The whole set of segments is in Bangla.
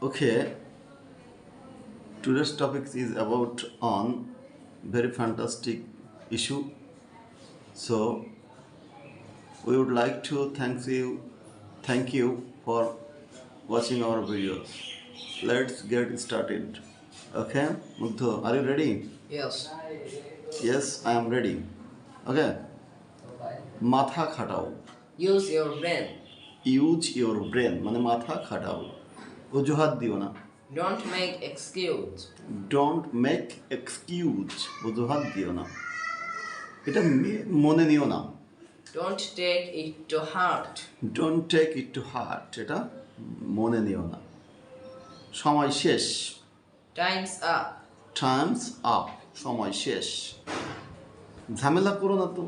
Okay, today's topic is about on very fantastic issue. So we would like to thank you for watching our videos. Let's get started. Okay, Mugdho, are you ready? Yes. Yes, I am ready. Okay, মাথা খাটাও। Use your brain. Use your brain মানে মাথা খাটাও, অজুহাত দিও না। Don't make excuse. Don't make excuse, অজুহাত দিও না। এটা মনে নিও না। Don't take it to heart. Don't take it to heart, এটা মনে নিও না। সময় শেষ। Time's up. টাইমস আপ, সময় শেষ। ঝামেলা করো না তো।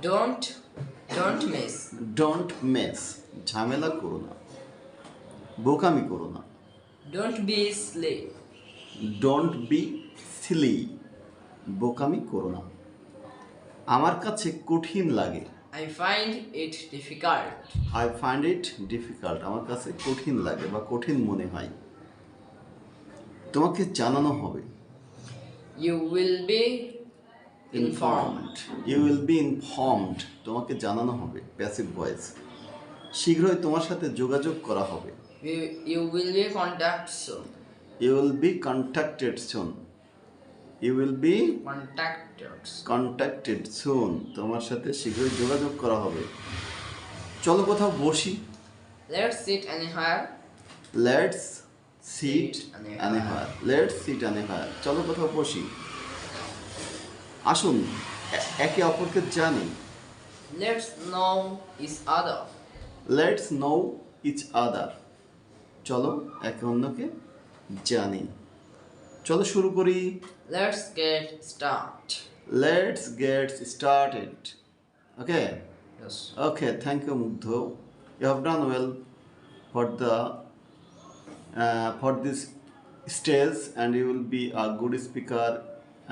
Don't miss. ডোন্ট মেস, ঝামেলা করো না। বোকামি করো না। Don't be silly. Don't be silly, বোকামি করো না। আমার কাছে কঠিন লাগে। I find it difficult. I find it difficult, আমার কাছে কঠিন লাগে বা কঠিন মনে হয়। তোমাকে জানানো হবে। You will be informed. You will be informed, তোমাকে জানানো হবে। Passive voice. শীঘ্রই তোমার সাথে যোগাযোগ করা হবে। You will be contacted soon. You will be contacted soon. You will be Contacted. Contacted soon, তোমার সাথে শীঘ্রই যোগাযোগ করা হবে। চলো কোথাও বসি। Let's sit anywhere. Let's sit anywhere, let's sit anywhere, চলো কোথাও বসি। আসুন একে অপরকে জানি। Let's know each other. Let's know each other, চলো একে অন্যকে জানি। চলো শুরু করি। Let's get started. Let's get started. Okay Yes. Okay, thank you Mugdha. You have done well for this stage, and you will be a good speaker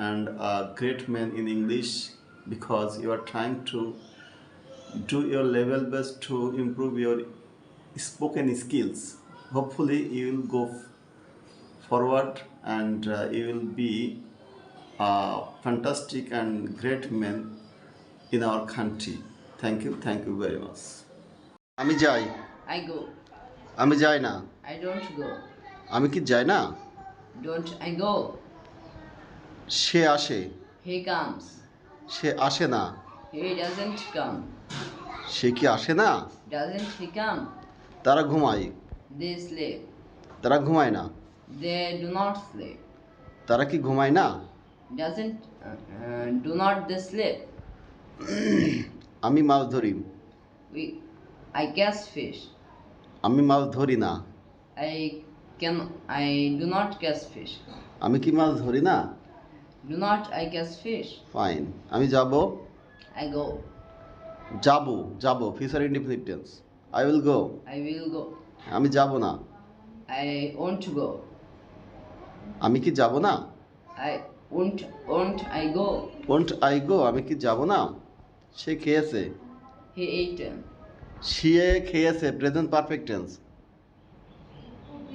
and a great man in English because you are trying to do your level best to improve your spoken skills. Hopefully you will go forward and you will be a fantastic and great man in our country. Thank you very much. আমি যাই। I go. আমি যাই না। I don't go. আমি কি যাই না? Don't I go? সে আসে। He comes. সে আসে না। He doesn't come. সে কি আসে না? Doesn't he come? তারা ঘুমায়। They sleep. তারা ঘুমায় না। They do not sleep. তারা কি ঘুমায় না? Do not they sleep? আমি মাছ ধরি। I catch fish. আমি মাছ ধরি না। I do not catch fish. আমি কি মাছ ধরি না? Do not I catch fish? Fine. আমি যাব। I go. যাব future indefinite tense. I will go. I will go. আমি যাব না। I won't go. আমি কি যাব না? I won't I go? Won't I go, আমি কি যাব না? সে খেয়েছে। He eaten. সে খেয়েছে present perfect tense.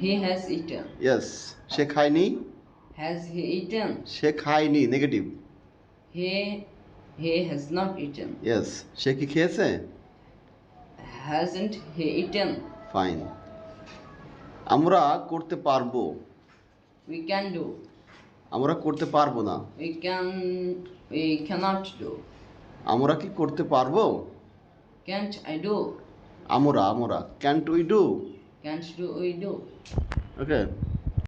He has eaten. Yes. সে খায়নি। Has he eaten? সে খায়নি negative. He has not eaten. Yes. সে কি খেয়েছে? Hasn't he eaten? ফাইন। আমরা করতে পারবো। We can do. আমরা করতে পারবো না। We cannot do. আমরা কি করতে পারবো? Can't I do? আমরা can't we do. Can't do we do? Okay.